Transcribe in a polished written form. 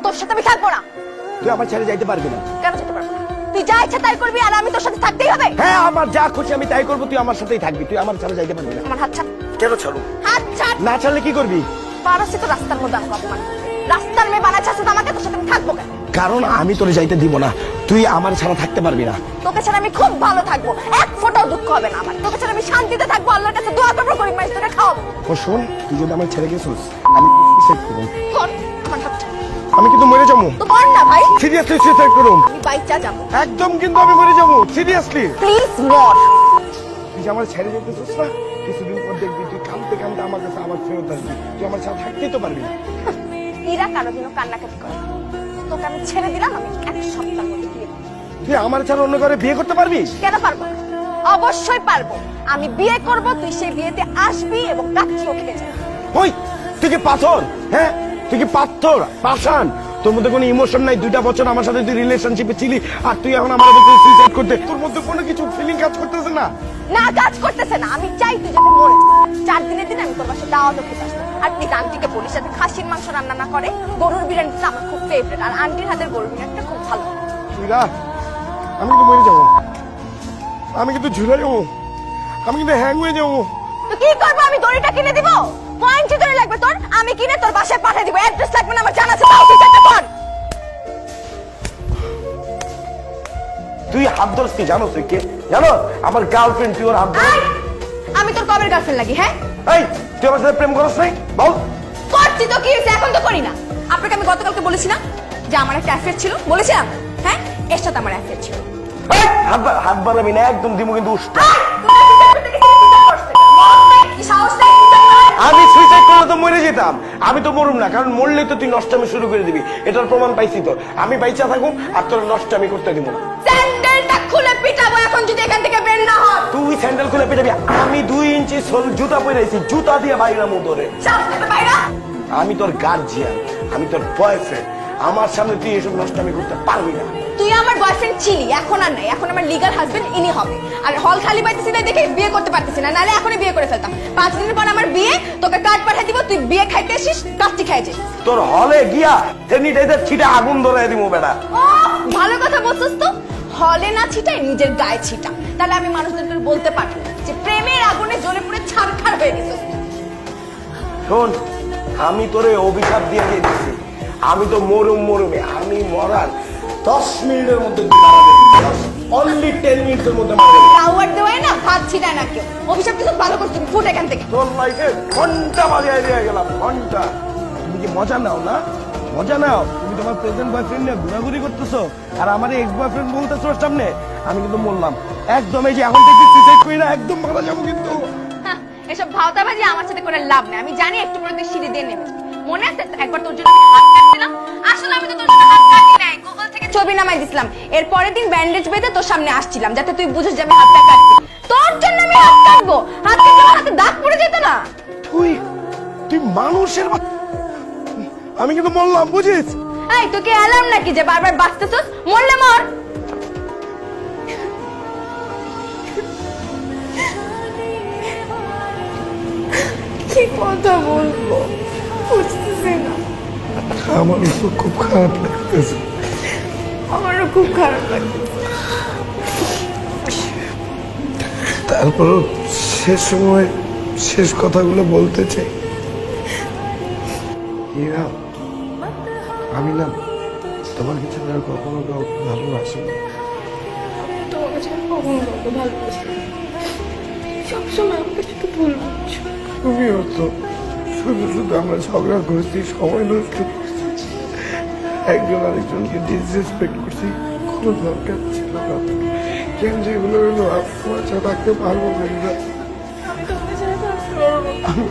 তোর সাথে আমি থাকবো না। তুই আমার ছেড়ে যাইতে পারবি না। কেন যেতে পারবো না? তুই যা ইচ্ছা তাই করবি আর আমি তোর সাথে থাকতেই হবে। হ্যাঁ, আমার যা খুশি আমি তাই করবো, তুই আমার সাথেই থাকবি, তুই আমার ছেড়ে যাইতে পারবি না। আমার হাত ছাড়। কেন ছাড়ু? হাত ছাড়। না ছাড়লে কি করবি? পারছি তো রাস্তার মধ্যে আমাকে অপমান। রাস্তার মেয়ে বানাচ্ছিস তো আমাকে, তোর সাথে আমি থাকবো কেন? কারণ আমি তোরে যাইতে দিব না, তুই আমার ছাড়া থাকতে পারবি না। তোকে ছাড়া আমি খুব ভালো থাকবো, এক ফোঁটাও দুঃখ হবে না আমার। তোকে ছাড়া আমি শান্তিতে থাকবো, আল্লাহর কাছে দোয়া করবো, গরিব মানুষ তোকে খাওয়াবো। ও শোন, তুই যদি আমার ছেড়ে গেছিস আমি সুইসাইড করব। কোন? আমার হাত ছাড়। আমি কিন্তু মরে যাবো। তো মর না ভাই। সিরিয়াসলি সুইসাইড করব। আমি বাইচা যাবো। একদম কিন্তু আমি মরে যাবো, সিরিয়াসলি। প্লিজ মর। তুই আমার ছেড়ে যেতেছিস না, কিছুদিন পর দেখবি তুই কাঁদতে কাঁদতে আমার কাছে আবার ফেরত আসবি, তুই আমার সাথে থাকতেই তো পারবি না। এরা কারো জন্য কান্নাকাটি করে। তোকে আমি ছেড়ে দিলাম, আমি এক সপ্তাহের মধ্যে বিয়ে করবো। তুই আমার ছাড়া অন্য করে বিয়ে করতে পারবি? কেন পারবো না? অবশ্যই পারবো। আমি বিয়ে করব, তুই সেই বিয়েতে আসবি এবং কাচ্চিও খেয়ে যাবি। ওই তুই কি পাথর? হ্যাঁ, তুই কি পাথর, পাষাণ? তোর মধ্যে কোনো ইমোশন নাই। 2টা বছর আমার সাথে তুই রিলেশনশিপে ছিলি আর তুই এখন আমার মধ্যে সুইসাইড করতে, তোর মধ্যে কোনো কিছু ফিলিং কাজ করতেছে না? না, কাজ করতেছে না। আমি চাই তুই যাতে মরে যাস। 4 দিনের দিন আমি তোর বাসায় দাওয়াতও খেতে আসবো। আর প্লিজ আন্টিকে বলিস যাতে খাসির মাংস রান্না না করে। গরুর বিরিয়ানিটা আমার খুব ফেভারিট, আর আন্টির হাতের গরুর বিরিয়ানিটা খুব ভালো। তুই রাখ, আমি কিন্তু মরে যাবো, আমি কিন্তু ঝুলে যাবো, আমি কিন্তু হ্যাং হয়ে যাবো। তো কি করবো? আমি দড়িটা কিনে দিব? পয়েন্টই দড়ি লাগবে তোর? আমি কিনে তোর বাসায় পাঠিয়ে দিব। অ্যাড্রেস লাগবে না আমার জানা আছে, তাও তুই চেষ্টা কর। তুই হাত ধরছিস, জানো তুই কে? জানো আমার গার্লফ্রেন্ড, তুই ওর হাত ধর। এই, আমি তোর কবের গার্লফ্রেন্ড লাগি? হ্যাঁ, এই তুই আমার সাথে প্রেম করছ নাই? বল। করছি তো, কি হয়েছে? এখন তো করি না। আপনাকে আমি গতকালকে বলেছিলাম যে আমার একটা অ্যাফেয়ার ছিল, বলেছিলাম? হ্যাঁ, এর সাথে আমার অ্যাফেয়ার ছিল। এই, হাত বাড়াবি না, একদম দিমু কিন্তু উষ্টা। আমি সুইসাইড করলে তো মরে যেতাম। আমি তো মরুম না, কারণ মরলে তো তুই নষ্টামি শুরু করে দিবি, এটার প্রমাণ পাইছি তো। আমি বাইচা থাকুম আর তোর নষ্টামি করতে দিব না। স্যান্ডেলটা খুলে পিটাবো এখন যদি এখান থেকে বের না হন। তুই স্যান্ডেল খুলে পেটাবি? আমি 2 ইঞ্চি সোল জুতা পরেছি, জুতা দিয়ে বাইরামু তোরে। সাহস থাকলে বাইরা। আমি তোর গার্জিয়ান, আমি তোর বয়ফ্রেন্ড, আমার সামনে তুই এসব নষ্টামি করতে পারবি না। তুই আমার বয়ফ্রেন্ড ছিলি, এখন আর নাই। এখন আমার লিগ্যাল হাজবেন্ড ইনি হবে। আর হল খালি পাইতেছি না দেখে বিয়ে করতে পারতেছি না, নাহলে এখনই বিয়ে করে ফেলতাম। 5 দিনের পর আমার বিয়ে, তোকে কার্ড পাঠিয়ে দিব, তুই বিয়ে খাইতে আসিস, কাচ্চি খাইছিস। তোর হলে গিয়া স্যানিটাইজার ছিটা আগুন ধরাই দিব বেটা। ও, ভালো কথা বলছিস তো। হলে না ছিটাই নিজের গায়ে ছিটা, তাহলে আমি মানুষদেরকে বলতে পারি যে প্রেমের আগুনে জ্বলে পুড়ে ছারখার হয়ে গেছিস। শোন, আমি তোরে অভিশাপ দিয়ে দিয়েছি, আমি তো মরুমে, আমি মরার 10 মিনিটের মধ্যে অনলি 10 মিনিটের মধ্যে রাওয়ার দেওয়ায় না ভাত ছিটায় না কেউ। অভিশাপ কিছু ভালো করছি, ফুট এখান থেকে। তোর লাইফে ঘন্টা বাজিয়ে দিয়ে গেলাম, ঘন্টা। তুমি কি মজা নাও না? মজা নাও। তুমি তোমার প্রেজেন্ট বয়ফ্রেন্ড নিয়ে ঘোরাঘুরি করতেছো আর আমার এক্স বয়ফ্রেন্ড বলতেছো সামনে। আমি কিন্তু বললাম একদম, এই যে এখন থেকে সুইসাইড করি না, একদম মারা যাবো কিন্তু। এসব ভাওতাবাজি আমার সাথে করে লাভ নেই। আমি জানি একটু পরে তুই সিঁড়ি দিয়ে নেবে। মনে আছে একবার তোর জন্য আমি হাত কাটছিলাম? আসলে আমি তো তোর জন্য হাত কাটি নাই, গুগল থেকে ছবি নামাই দিছিলাম। এর পরের দিন ব্যান্ডেজ বেঁধে তোর সামনে আসছিলাম যাতে তুই বুঝিস যে আমি হাতটা কাটছি। তোর জন্য আমি হাত কাটবো? হাত কাটলে আমার হাতে দাগ পড়ে যেত না? তুই মানুষের আমি কিন্তু বললাম, বুঝিস? এই, তুই কি অ্যালার্ম নাকি যে বারবার বাঁচতেছস? মরলে মর। কি কথা বলবো বুঝতেছি না। আমারও তো খুব খারাপ লাগতেছে। আমারও খুব খারাপ লাগতেছে। তারপরও শেষ সময় শেষ কথাগুলো বলতে চাই। আমি না তোমার কিছু আর কখনো কাউকে ভালোবাসিনি। তোমার কাছে কখনো কাউকে ভালোবাসি সবসময় আমাকে শুধু ভুল বুঝছো। তুমিও তো শুধু শুধু আমরা ঝগড়া করছি, সময় নষ্ট করছি, একজন আরেকজনকে ডিসরেসপেক্ট করছি, কোনো দরকার ছিল না। কেন যেগুলো হলো তোমার ছাড়া থাকতে পারবো না। তোমার ছাড়া থাকতে পারবো না। আমি